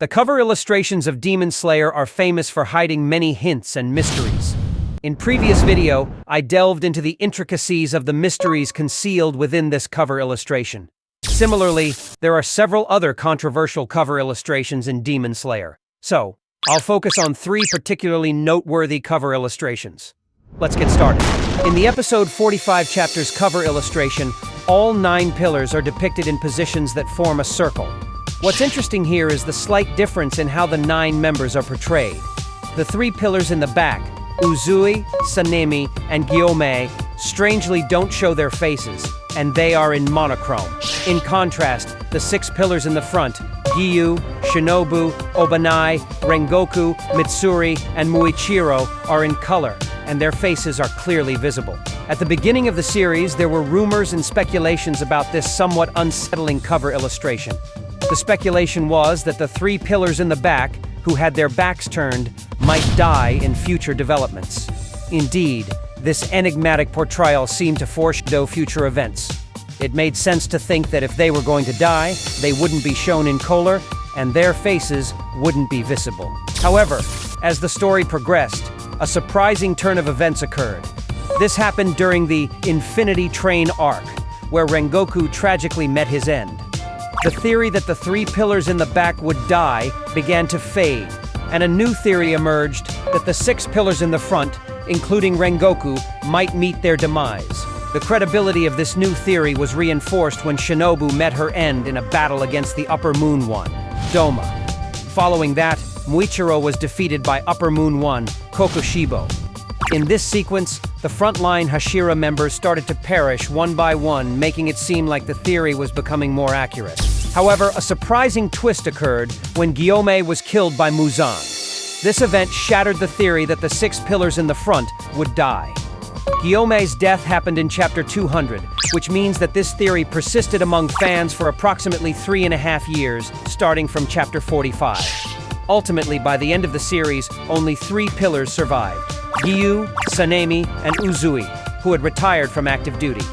The cover illustrations of Demon Slayer are famous for hiding many hints and mysteries. In previous video, I delved into the intricacies of the mysteries concealed within this cover illustration. Similarly, there are several other controversial cover illustrations in Demon Slayer. So, I'll focus on 3 particularly noteworthy cover illustrations. Let's get started. In the episode 45 chapter's cover illustration, all 9 pillars are depicted in positions that form a circle. What's interesting here is the slight difference in how the 9 members are portrayed. The 3 pillars in the back, Uzui, Sanemi, and Gyomei, strangely don't show their faces, and they are in monochrome. In contrast, the 6 pillars in the front, Giyu, Shinobu, Obanai, Rengoku, Mitsuri, and Muichiro, are in color, and their faces are clearly visible. At the beginning of the series, there were rumors and speculations about this somewhat unsettling cover illustration. The speculation was that the 3 pillars in the back, who had their backs turned, might die in future developments. Indeed, this enigmatic portrayal seemed to foreshadow future events. It made sense to think that if they were going to die, they wouldn't be shown in color, and their faces wouldn't be visible. However, as the story progressed, a surprising turn of events occurred. This happened during the Infinity Train arc, where Rengoku tragically met his end. The theory that the 3 pillars in the back would die began to fade, and a new theory emerged that the 6 pillars in the front, including Rengoku, might meet their demise. The credibility of this new theory was reinforced when Shinobu met her end in a battle against the Upper Moon One, Doma. Following that, Muichiro was defeated by Upper Moon One, Kokushibo. In this sequence, the frontline Hashira members started to perish one by one, making it seem like the theory was becoming more accurate. However, a surprising twist occurred when Gyomei was killed by Muzan. This event shattered the theory that the 6 pillars in the front would die. Gyomei's death happened in chapter 200, which means that this theory persisted among fans for approximately 3.5 years, starting from chapter 45. Ultimately, by the end of the series, only 3 pillars survived: Giyu, Sanemi, and Uzui, who had retired from active duty.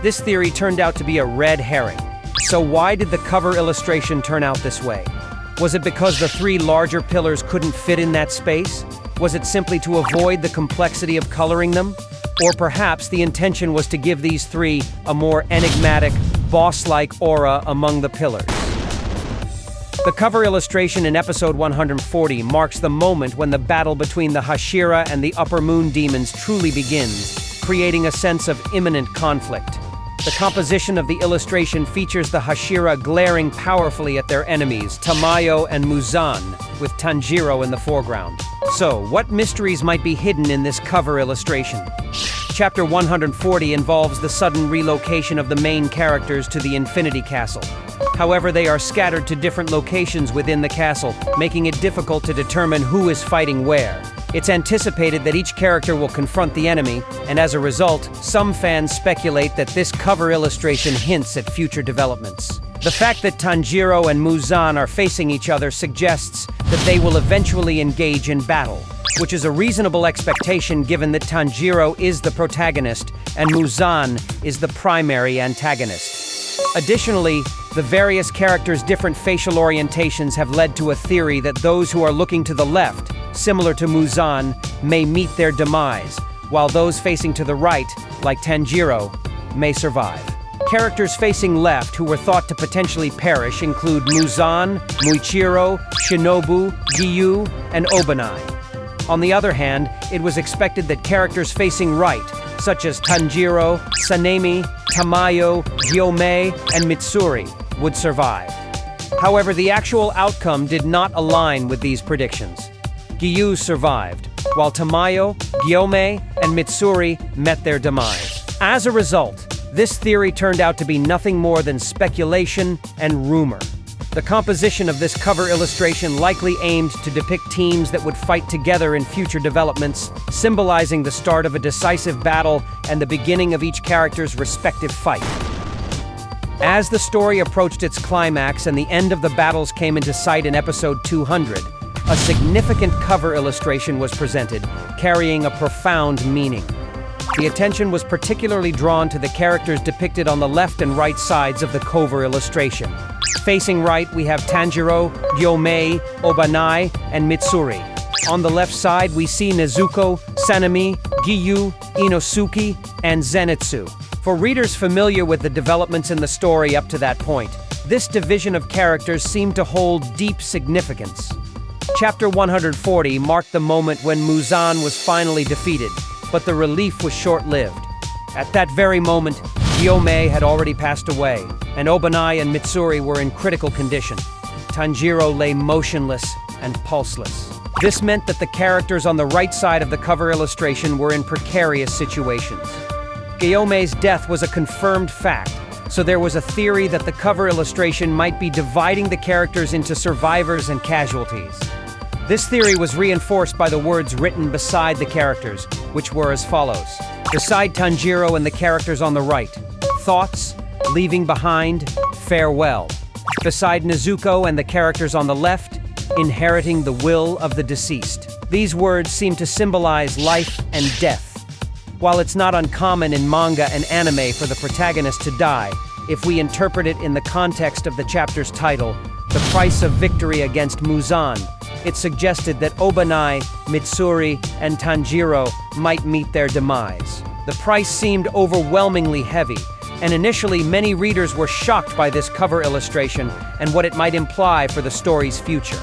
This theory turned out to be a red herring. So why did the cover illustration turn out this way? Was it because the 3 larger pillars couldn't fit in that space? Was it simply to avoid the complexity of coloring them? Or perhaps the intention was to give these 3 a more enigmatic, boss-like aura among the pillars? The cover illustration in episode 140 marks the moment when the battle between the Hashira and the Upper Moon demons truly begins, creating a sense of imminent conflict. The composition of the illustration features the Hashira glaring powerfully at their enemies, Tamayo and Muzan, with Tanjiro in the foreground. So, what mysteries might be hidden in this cover illustration? Chapter 140 involves the sudden relocation of the main characters to the Infinity Castle. However, they are scattered to different locations within the castle, making it difficult to determine who is fighting where. It's anticipated that each character will confront the enemy, and as a result, some fans speculate that this cover illustration hints at future developments. The fact that Tanjiro and Muzan are facing each other suggests that they will eventually engage in battle, which is a reasonable expectation given that Tanjiro is the protagonist and Muzan is the primary antagonist. Additionally, the various characters' different facial orientations have led to a theory that those who are looking to the left, similar to Muzan, may meet their demise, while those facing to the right, like Tanjiro, may survive. Characters facing left who were thought to potentially perish include Muzan, Muichiro, Shinobu, Giyu, and Obanai. On the other hand, it was expected that characters facing right, such as Tanjiro, Sanemi, Tamayo, Gyomei, and Mitsuri, would survive. However, the actual outcome did not align with these predictions. Giyu survived, while Tamayo, Gyomei, and Mitsuri met their demise. As a result, this theory turned out to be nothing more than speculation and rumor. The composition of this cover illustration likely aimed to depict teams that would fight together in future developments, symbolizing the start of a decisive battle and the beginning of each character's respective fight. As the story approached its climax and the end of the battles came into sight in episode 200, a significant cover illustration was presented, carrying a profound meaning. The attention was particularly drawn to the characters depicted on the left and right sides of the cover illustration. Facing right, we have Tanjiro, Gyomei, Obanai, and Mitsuri. On the left side, we see Nezuko, Sanemi, Giyu, Inosuke, and Zenitsu. For readers familiar with the developments in the story up to that point, this division of characters seemed to hold deep significance. Chapter 140 marked the moment when Muzan was finally defeated, but the relief was short-lived. At that very moment, Gyomei had already passed away, and Obanai and Mitsuri were in critical condition. Tanjiro lay motionless and pulseless. This meant that the characters on the right side of the cover illustration were in precarious situations. Gyomei's death was a confirmed fact, so there was a theory that the cover illustration might be dividing the characters into survivors and casualties. This theory was reinforced by the words written beside the characters, which were as follows. Beside Tanjiro and the characters on the right, thoughts, leaving behind, farewell. Beside Nezuko and the characters on the left, inheriting the will of the deceased. These words seem to symbolize life and death. While it's not uncommon in manga and anime for the protagonist to die, if we interpret it in the context of the chapter's title, The Price of Victory Against Muzan, it suggested that Obanai, Mitsuri, and Tanjiro might meet their demise. The price seemed overwhelmingly heavy, and initially many readers were shocked by this cover illustration and what it might imply for the story's future.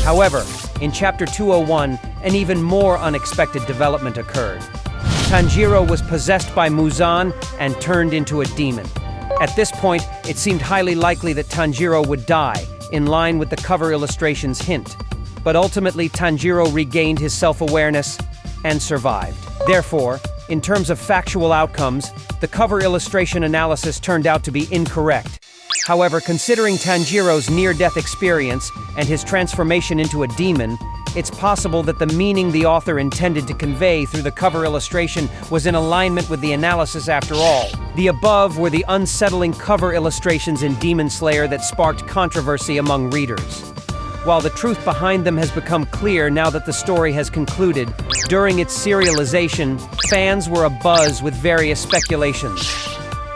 However, in Chapter 201, an even more unexpected development occurred. Tanjiro was possessed by Muzan and turned into a demon. At this point, it seemed highly likely that Tanjiro would die, in line with the cover illustration's hint. But ultimately, Tanjiro regained his self-awareness and survived. Therefore, in terms of factual outcomes, the cover illustration analysis turned out to be incorrect. However, considering Tanjiro's near-death experience and his transformation into a demon, it's possible that the meaning the author intended to convey through the cover illustration was in alignment with the analysis after all. The above were the unsettling cover illustrations in Demon Slayer that sparked controversy among readers. While the truth behind them has become clear now that the story has concluded, during its serialization, fans were abuzz with various speculations.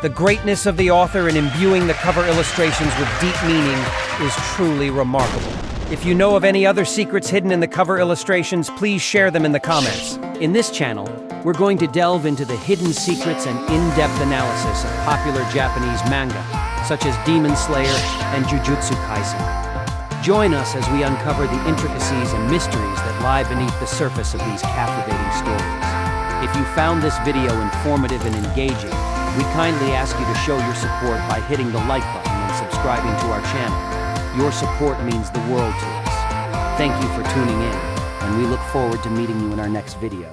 The greatness of the author in imbuing the cover illustrations with deep meaning is truly remarkable. If you know of any other secrets hidden in the cover illustrations, please share them in the comments. In this channel, we're going to delve into the hidden secrets and in-depth analysis of popular Japanese manga, such as Demon Slayer and Jujutsu Kaisen. Join us as we uncover the intricacies and mysteries that lie beneath the surface of these captivating stories. If you found this video informative and engaging, we kindly ask you to show your support by hitting the like button and subscribing to our channel. Your support means the world to us. Thank you for tuning in, and we look forward to meeting you in our next video.